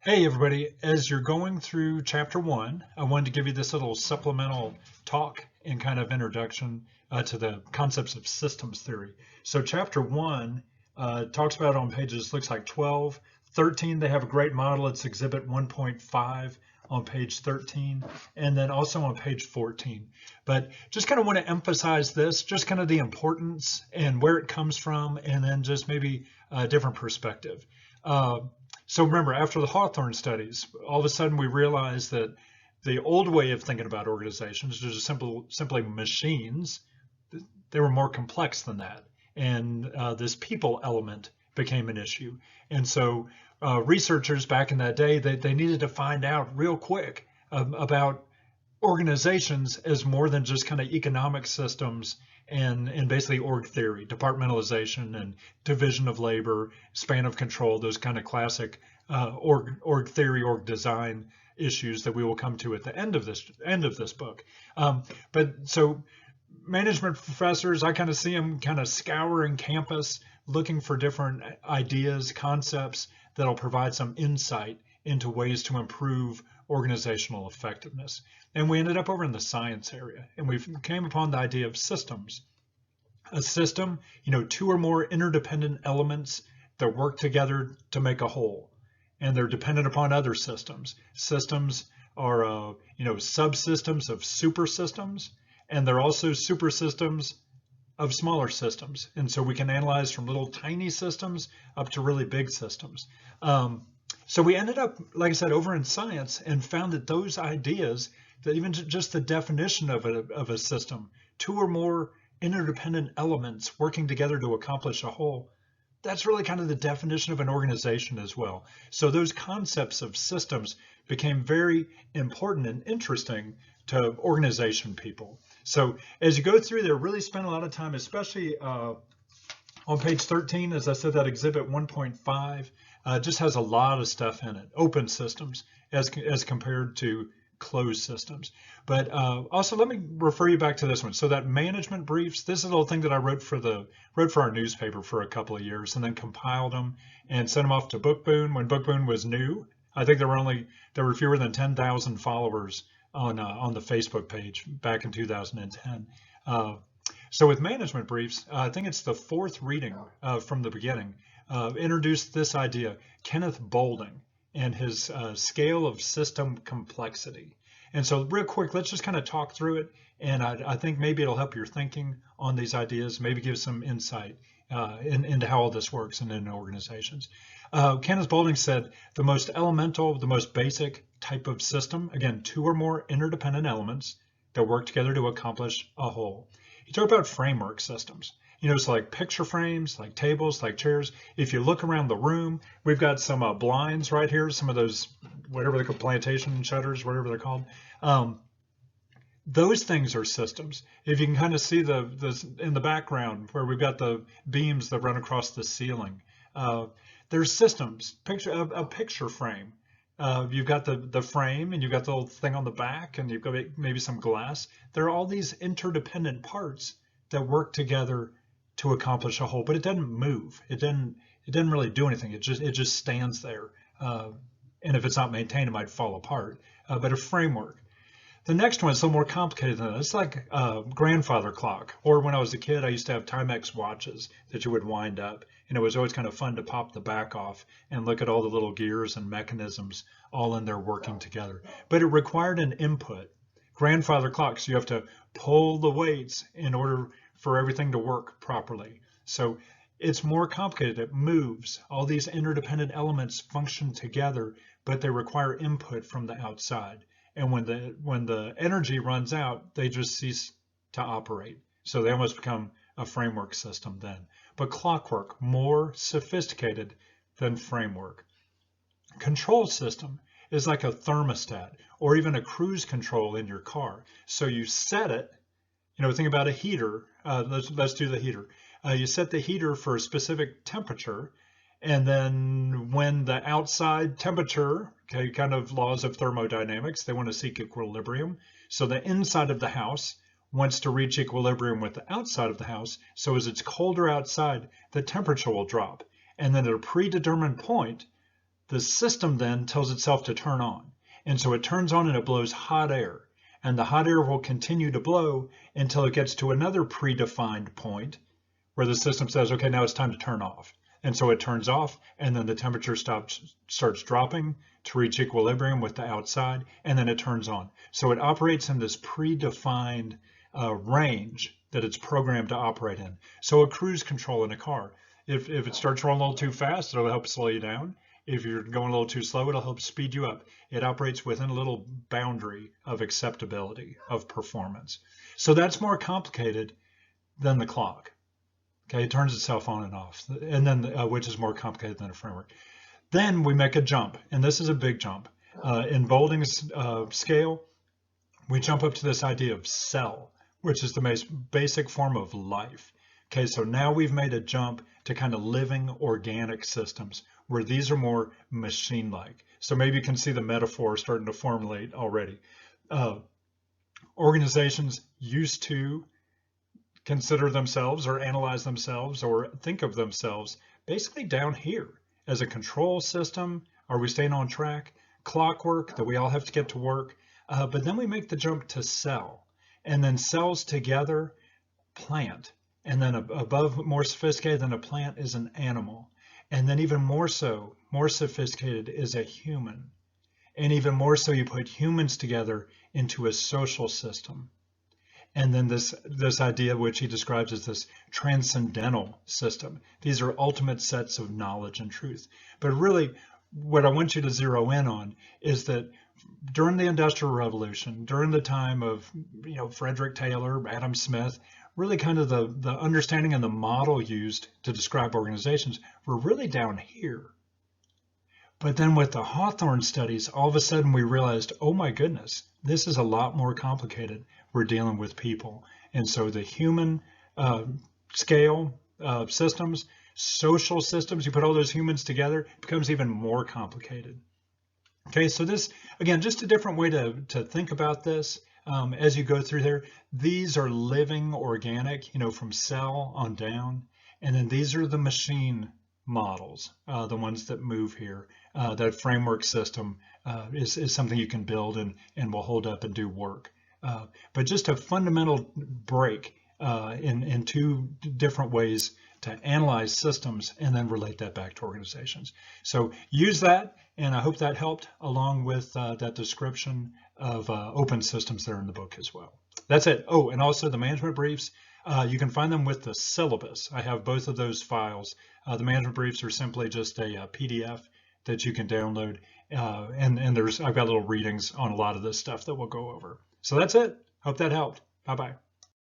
Hey everybody, as you're going through chapter one, I wanted to give you this little supplemental talk and kind of introduction to the concepts of systems theory. So chapter one talks about on pages, looks like 12, 13, they have a great model. It's exhibit 1.5 on page 13, and then also on page 14. But just kind of want to emphasize this, just kind of the importance and where it comes from, and then just maybe a different perspective. So remember, after the Hawthorne studies, all of a sudden we realized that the old way of thinking about organizations, just simply machines, they were more complex than that. And this people element became an issue. And so researchers back in that day, they needed to find out real quick about organizations as more than just kind of economic systems and basically org theory, departmentalization and division of labor, span of control, those kind of classic org theory, org design issues that we will come to at the end of this book. But so management professors, I kind of see them kind of scouring campus, looking for different ideas, concepts that'll provide some insight into ways to improve organizational effectiveness. And we ended up over in the science area, and we came upon the idea of systems. A system, two or more interdependent elements that work together to make a whole, and they're dependent upon other systems. Systems are, subsystems of supersystems, and they're also supersystems of smaller systems. And so we can analyze from little tiny systems up to really big systems. So we ended up, like I said, over in science and found that those ideas, that even just the definition of a system, two or more interdependent elements working together to accomplish a whole, that's really kind of the definition of an organization as well. So those concepts of systems became very important and interesting to organization people. So as you go through there, really spend a lot of time, especially on page 13, as I said, that exhibit 1.5 just has a lot of stuff in it, open systems as compared to closed systems. But also let me refer you back to this one. So that management briefs, this is a little thing that I wrote for our newspaper for a couple of years, and then compiled them and sent them off to Bookboon when Bookboon was new. I think there were fewer than 10,000 followers on the Facebook page back in 2010. So with management briefs, I think it's the fourth reading from the beginning, introduced this idea, Kenneth Boulding and his scale of system complexity. And so real quick, let's just kind of talk through it. And I think maybe it'll help your thinking on these ideas, maybe give some insight into how all this works and in organizations. Kenneth Boulding said the most elemental, the most basic type of system, again, two or more interdependent elements that work together to accomplish a whole. He talked about framework systems. It's like picture frames, like tables, like chairs. If you look around the room, we've got some blinds right here, some of those, whatever they're called, plantation shutters, whatever they're called. Those things are systems. If you can kind of see in the background where we've got the beams that run across the ceiling, there's systems. A picture frame. You've got the frame, and you've got the little thing on the back, and you've got maybe some glass. There are all these interdependent parts that work together to accomplish a whole, but it doesn't move. It doesn't really do anything. It just stands there. And if it's not maintained, it might fall apart. But a framework. The next one's a little more complicated than that. It's like a grandfather clock. Or when I was a kid, I used to have Timex watches that you would wind up. And it was always kind of fun to pop the back off and look at all the little gears and mechanisms all in there working together. But it required an input. Grandfather clocks, you have to pull the weights in order for everything to work properly. So it's more complicated. It moves. All these interdependent elements function together, but they require input from the outside. And when the energy runs out, they just cease to operate. So they almost become a framework system then. But clockwork, more sophisticated than framework. Control system is like a thermostat or even a cruise control in your car. So you set it, think about a heater. Let's do the heater. You set the heater for a specific temperature, and then when the outside temperature, kind of laws of thermodynamics, they want to seek equilibrium. So the inside of the house wants to reach equilibrium with the outside of the house. So as it's colder outside, the temperature will drop. And then at a predetermined point, The system then tells itself to turn on. And so it turns on and it blows hot air. And the hot air will continue to blow until it gets to another predefined point where the system says, okay, now it's time to turn off. And so it turns off, and then the temperature starts dropping to reach equilibrium with the outside, and then it turns on. So it operates in this predefined range that it's programmed to operate in. So a cruise control in a car, if it starts rolling a little too fast, it'll help slow you down. If you're going a little too slow, it'll help speed you up. It operates within a little boundary of acceptability, of performance. So that's more complicated than the clock. Okay, it turns itself on and off, and then which is more complicated than a framework. Then we make a jump, and this is a big jump. In Boulding's scale, we jump up to this idea of cell, which is the most basic form of life. Okay, so now we've made a jump to kind of living organic systems, where these are more machine-like. So maybe you can see the metaphor starting to formulate already. Organizations used to consider themselves or analyze themselves or think of themselves basically down here as a control system. Are we staying on track? Clockwork that we all have to get to work. But then we make the jump to cell, and then cells together, plant. And then above, more sophisticated than a plant is an animal. And then even more so, more sophisticated is a human. And even more so, you put humans together into a social system. And then this idea, which he describes as this transcendental system. These are ultimate sets of knowledge and truth. But really, what I want you to zero in on is that during the Industrial Revolution, during the time of Frederick Taylor, Adam Smith, really kind of the understanding and the model used to describe organizations were really down here. But then with the Hawthorne studies, all of a sudden we realized, oh my goodness, this is a lot more complicated. We're dealing with people. And so the human scale systems, social systems, you put all those humans together, it becomes even more complicated. Okay, so this, again, just a different way to think about this as you go through there. These are living organic, from cell on down. And then these are the machine models, the ones that move here. That framework system is something you can build and will hold up and do work. But just a fundamental break in two different ways to analyze systems and then relate that back to organizations. So use that, and I hope that helped, along with that description of open systems there in the book as well. That's it. Oh, and also the management briefs, you can find them with the syllabus. I have both of those files. The management briefs are simply just a PDF that you can download, and I've got little readings on a lot of this stuff that we'll go over. So that's it. Hope that helped. Bye-bye.